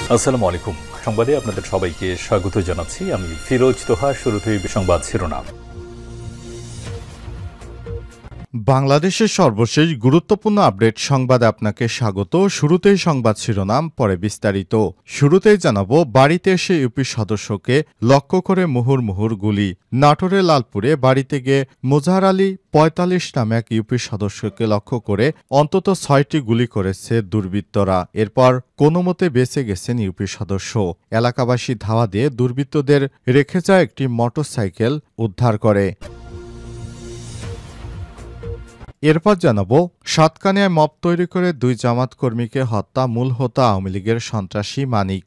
আসসালামু আলাইকুম। সংবাদে আপনাদের সবাইকে স্বাগত জানাচ্ছি। আমি ফিরোজ তোহা। শুরুতেই সংবাদ শিরোনাম। বাংলাদেশের সর্বশেষ গুরুত্বপূর্ণ আপডেট সংবাদে আপনাকে স্বাগত। শুরুতেই সংবাদ শিরোনাম, পরে বিস্তারিত। শুরুতেই জানাবো, বাড়িতে এসে ইউপি সদস্যকে লক্ষ্য করে মুহুর্মুহুর গুলি। নাটোরের লালপুরে বাড়িতে গিয়ে মোজাহার আলী ৪৫ নামে এক ইউপি সদস্যকে লক্ষ্য করে অন্তত ৬টি গুলি করেছে দুর্বৃত্তরা। এরপর কোনোমতে বেঁচে গেছেন ইউপি সদস্য। এলাকাবাসী ধাওয়া দিয়ে দুর্বৃত্তদের রেখে যায় একটি মোটরসাইকেল উদ্ধার করে। এরপর জানাবো, সাতকানিয়ায় মব তৈরি করে ২ জামাত কর্মীকে হত্যা, মূল হোতা আওয়ামী লীগের সন্ত্রাসী মানিক।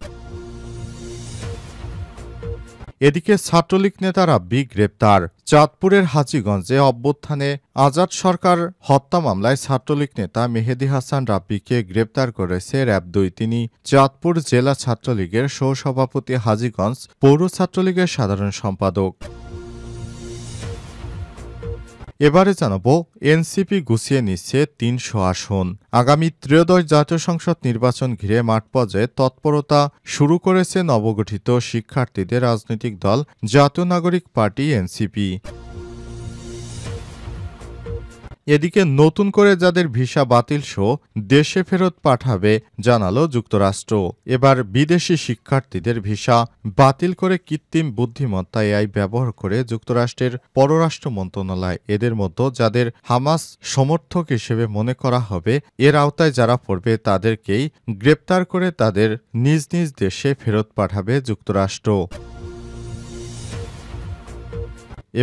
এদিকে ছাত্রলীগ নেতা রাব্বি গ্রেপ্তার। চাঁদপুরের হাজীগঞ্জে অভ্যুত্থানে আজাদ সরকার হত্যা মামলায় ছাত্রলীগ নেতা মেহেদী হাসান রাব্বিকে গ্রেপ্তার করেছে র‍্যাব-২। তিনি চাঁদপুর জেলা ছাত্রলীগের সহসভাপতি, হাজীগঞ্জ পৌর ছাত্রলীগের সাধারণ সম্পাদক। এবারে জানাবো, এনসিপি গুছিয়ে নিচ্ছে ৩০০ আসন। আগামী ত্রয়োদশ জাতীয় সংসদ নির্বাচন ঘিরে মাঠ পর্যায়ে তৎপরতা শুরু করেছে নবগঠিত শিক্ষার্থীদের রাজনৈতিক দল জাতীয় নাগরিক পার্টি এনসিপি। এদিকে নতুন করে যাদের ভিসা বাতিল সহ দেশে ফেরত পাঠাবে জানালো যুক্তরাষ্ট্র। এবার বিদেশি শিক্ষার্থীদের ভিসা বাতিল করে কৃত্রিম বুদ্ধিমত্তা এআই ব্যবহার করে যুক্তরাষ্ট্রের পররাষ্ট্র মন্ত্রণালয় এদের মধ্যে যাদের হামাস সমর্থক হিসেবে মনে করা হবে এর আওতায় যারা পড়বে তাদেরকেই গ্রেপ্তার করে তাদের নিজ নিজ দেশে ফেরত পাঠাবে যুক্তরাষ্ট্র।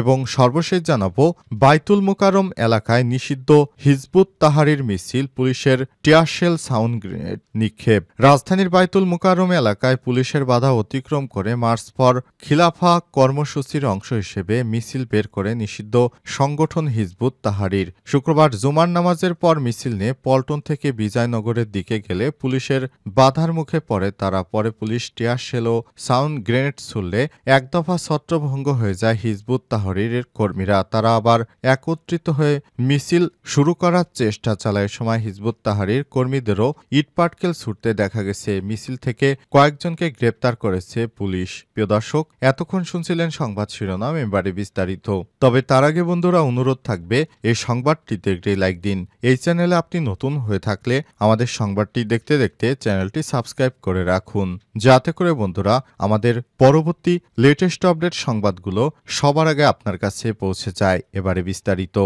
এবং সর্বশেষ জানাবো, বাইতুল মোকাররম এলাকায় নিষিদ্ধ হিজবুত তাহরীর মিছিল, পুলিশের টিয়ারশেল, সাউন্ড গ্রেনেড নিক্ষেপ। রাজধানীর বাইতুল মোকাররম এলাকায় পুলিশের বাধা অতিক্রম করে মার্চ ফর খিলাফা কর্মসূচির অংশ হিসেবে মিছিল বের করে নিষিদ্ধ সংগঠন হিজবুত তাহরীর। শুক্রবার জুমার নামাজের পর মিছিল নিয়ে পল্টন থেকে বিজয়নগরের দিকে গেলে পুলিশের বাধার মুখে পড়ে তারা। পরে পুলিশ টিয়ারশেল ও সাউন্ড গ্রেনেড ছুড়লে একদফা ছত্রভঙ্গ হয়ে যায় হিজবুত তাহরীরের কর্মীরা। তারা আবার একত্রিত হয়ে মিছিল শুরু করার চেষ্টা চালায়। সময় হিজবুত তাহরীর কর্মীদেরও ইটপাটকেল ছুটতে দেখা গেছে। মিছিল থেকে কয়েকজনকে গ্রেপ্তার করেছে পুলিশ। প্রিয় দর্শক, এতক্ষণ শুনছিলেন সংবাদ শিরোনাম, এবারে বিস্তারিত। তবে তার আগে বন্ধুরা, অনুরোধ থাকবে এই সংবাদটিতে একটি লাইক দিন। এই চ্যানেলে আপনি নতুন হয়ে থাকলে আমাদের সংবাদটি দেখতে দেখতে চ্যানেলটি সাবস্ক্রাইব করে রাখুন, যাতে করে বন্ধুরা আমাদের পরবর্তী লেটেস্ট আপডেট সংবাদগুলো সবার আগে আপনার কাছে পৌঁছে যায়। এবারে বিস্তারিত।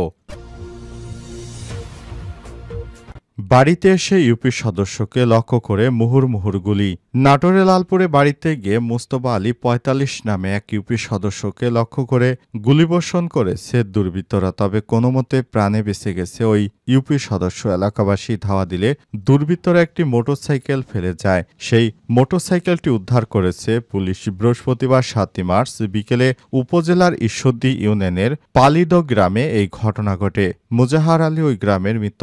বাড়িতে এসে ইউপি সদস্যকে লক্ষ্য করে মুহুর্মুহুর গুলি। নাটোরে লালপুরে বাড়িতে গিয়ে মুস্তফা আলী ৪৫ নামে এক ইউপি সদস্যকে লক্ষ্য করে গুলিবর্ষণ করেছে দুর্বৃত্তরা। তবে কোনোমতে প্রাণে বেঁচে গেছে ওই ইউপি সদস্য। এলাকাবাসী ধাওয়া দিলে দুর্বৃত্তরা একটি মোটরসাইকেল ফেলে যায়। সেই মোটরসাইকেলটি উদ্ধার করেছে পুলিশ। বৃহস্পতিবার ৭ মার্চ বিকেলে উপজেলার ঈশ্বরদী ইউনিয়নের পালিদ গ্রামে এই ঘটনা ঘটে। মোজাহার আলী ওই গ্রামের মৃত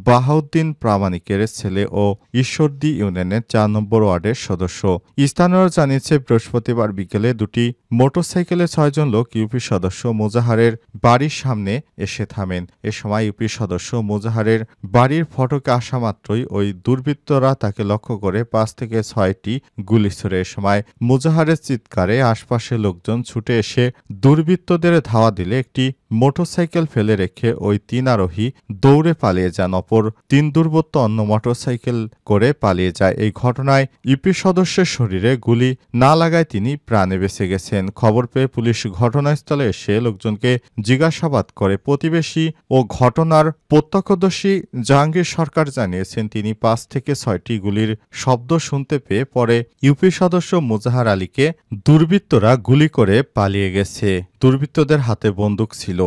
বাহাউদ্দিন প্রামাণিকের ছেলে ও ঈশ্বরদী ইউনিয়নের ৪ নম্বর ওয়ার্ডের সদস্য। স্থানীয়রা জানিয়েছে, বৃহস্পতিবার বিকেলে দুটি মোটরসাইকেলে ৬ জন লোক ইউপি সদস্য মোজাহারের বাড়ির সামনে এসে থামেন। এ সময় ইউপি সদস্য মোজাহারের বাড়ির ফটকে আসা মাত্রই ওই দুর্বৃত্তরা তাকে লক্ষ্য করে ৫ থেকে ৬টি গুলি ছোড়ে। এ সময় মোজাহারের চিৎকারে আশপাশের লোকজন ছুটে এসে দুর্বৃত্তদের ধাওয়া দিলে একটি মোটরসাইকেল ফেলে রেখে ওই ৩ আরোহী দৌড়ে পালিয়ে যান। অপর ৩ দুর্বৃত্ত অন্য মোটরসাইকেল করে পালিয়ে যায়। এই ঘটনায় ইউপি সদস্যের শরীরে গুলি না লাগায় তিনি প্রাণে বেঁচে গেছেন। খবর পেয়ে পুলিশ ঘটনাস্থলে এসে লোকজনকে জিজ্ঞাসাবাদ করে। প্রতিবেশী ও ঘটনার প্রত্যক্ষদর্শী জাহাঙ্গীর সরকার জানিয়েছেন, তিনি ৫ থেকে ৬টি গুলির শব্দ শুনতে পেয়ে পরে ইউপি সদস্য মোজাহার আলীকে দুর্বৃত্তরা গুলি করে পালিয়ে গেছে। দুর্বৃত্তদের হাতে বন্দুক ছিল।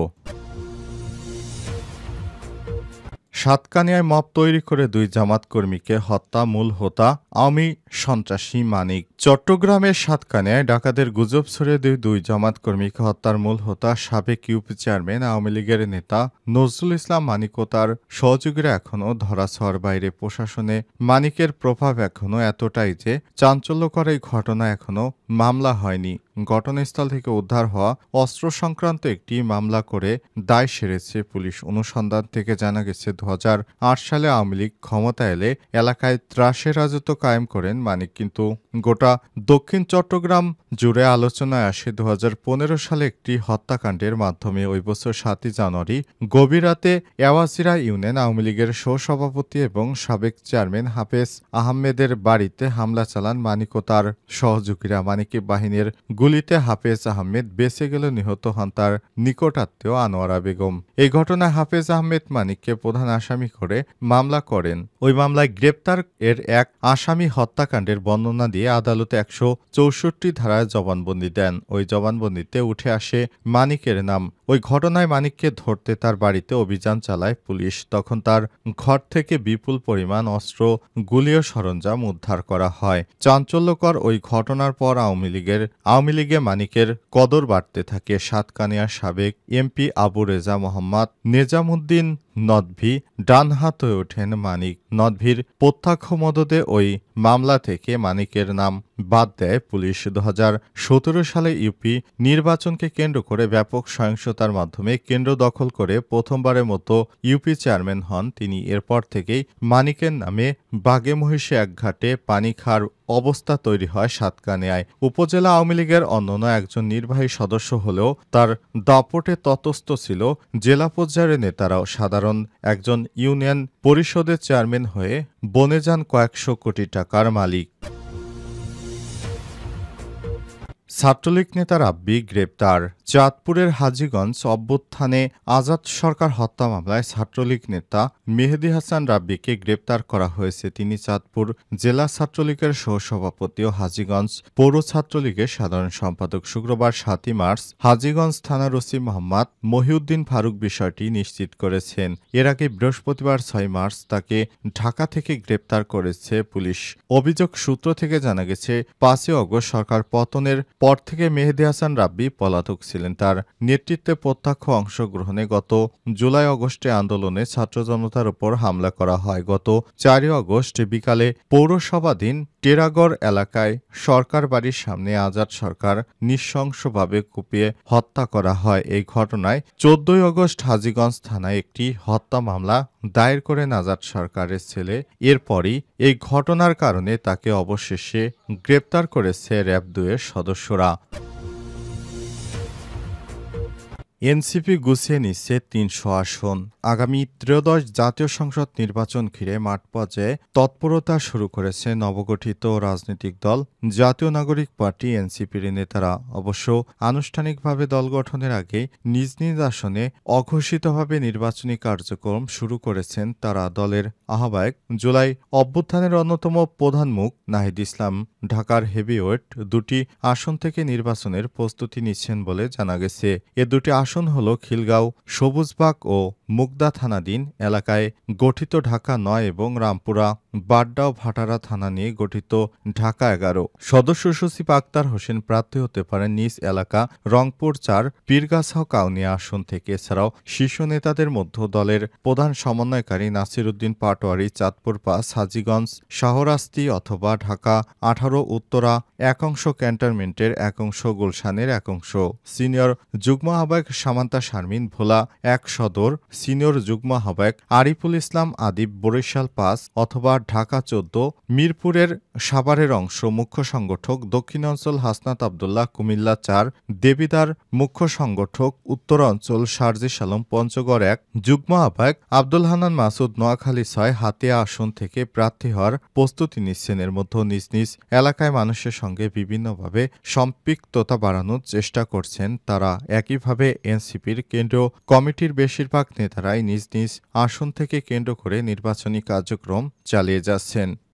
সাতকানিয়ায় মব তৈরি করে ২ জামাত কর্মীকে হত্যা, মূল হোতা আওয়ামী সন্ত্রাসী মানিক। চট্টগ্রামের সাতকানিয়ায় ডাকাতের গুজব ছড়িয়ে ২ জামাত কর্মীকে হত্যার মূল হোতা সাবেক ইউপি চেয়ারম্যান আওয়ামী লীগের নেতা নজরুল ইসলাম মানিক ও তার সহযোগীরা এখনও ধরাছোঁয়ার বাইরে। প্রশাসনে মানিকের প্রভাব এখনও এতটাই যে চাঞ্চল্যকর এই ঘটনা এখনও মামলা হয়নি। ঘটনাস্থল থেকে উদ্ধার হওয়া অস্ত্র সংক্রান্ত একটি মামলা করে দায় সেরেছে পুলিশ। অনুসন্ধান থেকে জানা গেছে, 2008 সালে আওয়ামী লীগ ক্ষমতা এলে এলাকায় ত্রাসের রাজত্ব কায়েম করেন মানিক, কিন্তু গোটা দক্ষিণ চট্টগ্রাম জুড়ে আলোচনায় আসে 2015 সালে একটি হত্যাকাণ্ডের মাধ্যমে। ওই বছর 7 জানুয়ারি গভীর রাতে এওয়াজিরা ইউনিয়ন আওয়ামী লীগের সহসভাপতি এবং সাবেক চেয়ারম্যান হাফেজ আহমেদের বাড়িতে হামলা চালান মানিক ও তার সহযোগীরা। মানিকি বাহিনীর গুলিতে হাফেজ আহমেদ বেঁচে গেলে নিহত হন তার নিকটাত্মীয় আনোয়ারা বেগম। এই ঘটনায় হাফেজ আহমেদ মানিককে প্রধান আসামি করে মামলা করেন। ওই মামলায় গ্রেপ্তার এর এক আসামি হত্যাকাণ্ডের বর্ণনা দিয়ে আদালতে 164 ধারায় জবানবন্দি দেন। ওই জবানবন্দিতে উঠে আসে মানিকের নাম। ওই ঘটনায় মানিককে ধরতে তার বাড়িতে অভিযান চালায় পুলিশ। তখন তার ঘর থেকে বিপুল পরিমাণ অস্ত্র, গুলি ও সরঞ্জাম উদ্ধার করা হয়। চাঞ্চল্যকর ওই ঘটনার পর আওয়ামী লীগে মানিকের কদর বাড়তে থাকে। সাতকানিয়ার সাবেক এমপি আবু রেজা মোহাম্মদ নেজামুদ্দিন নদভী ডান হাত হয়ে ওঠেন মানিক। নদভীর প্রত্যক্ষ মদদে ওই মামলা থেকে মানিকের নাম বাদ দেয় পুলিশ। 2017 সালে ইউপি নির্বাচনকে কেন্দ্র করে ব্যাপক সহিংসতার মাধ্যমে কেন্দ্র দখল করে প্রথমবারের মতো ইউপি চেয়ারম্যান হন তিনি। এরপর থেকেই মানিকের নামে বাগেমহিষে একঘাটে পানি খাওয়ার অবস্থা তৈরি হয় সাতকানিয়ায়। উপজেলা আওয়ামী লীগের অন্যান্য একজন নির্বাহী সদস্য হলেও তার দাপটে তটস্থ ছিল জেলা পর্যায়ের নেতারাও। সাধারণ একজন ইউনিয়ন পরিষদের চেয়ারম্যান হয়ে বনে যান কয়েকশো কোটি টাকার মালিক। ছাত্রলীগ নেতা রাব্বি গ্রেপ্তার। চাঁদপুরের হাজীগঞ্জ অভ্যুত্থানে আজাদ সরকার হত্যা মামলায় ছাত্রলীগ নেতা মেহেদী হাসান রাব্বিকে গ্রেপ্তার করা হয়েছে। তিনি চাঁদপুর জেলা ছাত্রলীগের সহসভাপতি ও হাজীগঞ্জ পৌর ছাত্রলীগের সাধারণ সম্পাদক। শুক্রবার 7 মার্চ হাজীগঞ্জ থানার ওসি মোহাম্মদ মহিউদ্দিন ফারুক বিষয়টি নিশ্চিত করেছেন। এর আগে বৃহস্পতিবার 6 মার্চ তাকে ঢাকা থেকে গ্রেপ্তার করেছে পুলিশ। অভিযোগ সূত্র থেকে জানা গেছে 5 আগস্ট সরকার পতনের পর থেকে মেহেদী হাসান রাব্বি পলাতক ছিলেন। তার নেতৃত্বে প্রত্যক্ষ অংশগ্রহণে গত জুলাই আগস্টে আন্দোলনে ছাত্র জনতার উপর হামলা করা হয়। গত 4 আগস্ট বিকালে পৌরসভাধীন টেরাগড় এলাকায় সরকার বাড়ির সামনে আজাদ সরকার নৃশংসভাবে কুপিয়ে হত্যা করা হয়। এই ঘটনায় 14 আগস্ট হাজীগঞ্জ থানায় একটি হত্যা মামলা দায়ের করেন আজাদ সরকারের ছেলে। এরপরই এই ঘটনার কারণে তাকে অবশেষে গ্রেপ্তার করেছে র‍্যাব 2 এর সদস্যরা। এনসিপি গুছিয়ে নিচ্ছে 300 আসন। আগামী ত্রয়োদশ জাতীয় সংসদ নির্বাচন ঘিরে মাঠ পর্যায়ে তৎপরতা শুরু করেছে নবগঠিত রাজনৈতিক দল জাতীয় নাগরিক পার্টি এনসিপির নেতারা। অবশ্য আনুষ্ঠানিকভাবে দল গঠনের আগে নিজ নিজ আসনে অঘোষিতভাবে নির্বাচনী কার্যক্রম শুরু করেছেন তারা। দলের আহ্বায়ক জুলাই অভ্যুত্থানের অন্যতম প্রধান মুখ নাহিদ ইসলাম ঢাকার হেভিওয়েট 2টি আসন থেকে নির্বাচনের প্রস্তুতি নিচ্ছেন বলে জানা গেছে। এ 2টি আসন হল খিলগাঁও সবুজবাগ ও মুগদা থানাধীন এলাকায় গঠিত ঢাকা 9 এবং রামপুরা বাড্ডা ও ভাটারা থানা নিয়ে গঠিত ঢাকা 11। সদস্য সচিব আক্তার হোসেন প্রার্থী হতে পারেন নিজ এলাকা রংপুর 4 পীরগাছাও কাউনিয়া আসন থেকে। এছাড়াও শীর্ষ নেতাদের মধ্যে দলের প্রধান সমন্বয়কারী নাসির উদ্দিন পাটোয়ারি চাঁদপুর 5 হাজীগঞ্জ শাহরাস্তি অথবা ঢাকা 18 উত্তরা একাংশ ক্যান্টনমেন্টের একাংশ গুলশানের একাংশ। সিনিয়র যুগ্ম আহ্বায়ক সামান্তা শারমিন ভোলা 1 সদর, সিনিয়র যুগ্ম আহ্বায়ক আরিফুল ইসলাম আদিব বরিশাল 5 অথবা ঢাকা 14, মিরপুরের সাভারের অংশ মুখ্য সংগঠক দক্ষিণাঞ্চল হাসনাত আবদুল্লাহ কুমিল্লা 4, দেবিদার মুখ্য সংগঠক উত্তরাঞ্চল শারজিস আলম পঞ্চগড় 1, যুগ্ম আহ্বায়ক আব্দুল হান্নান মাসুদ নোয়াখালী 6 হাতিয়া আসন থেকে প্রার্থী হওয়ার প্রস্তুতি নিচ্ছেন। এর মধ্যে নিজ নিজ এলাকায় মানুষের সঙ্গে বিভিন্নভাবে সম্পৃক্ততা বাড়ানোর চেষ্টা করছেন তারা। একইভাবে এনসিপির কেন্দ্রীয় কমিটির বেশিরভাগ নেতারাই নিজ নিজ আসন থেকে কেন্দ্র করে নির্বাচনী কার্যক্রম চালিয়ে যাচ্ছেন।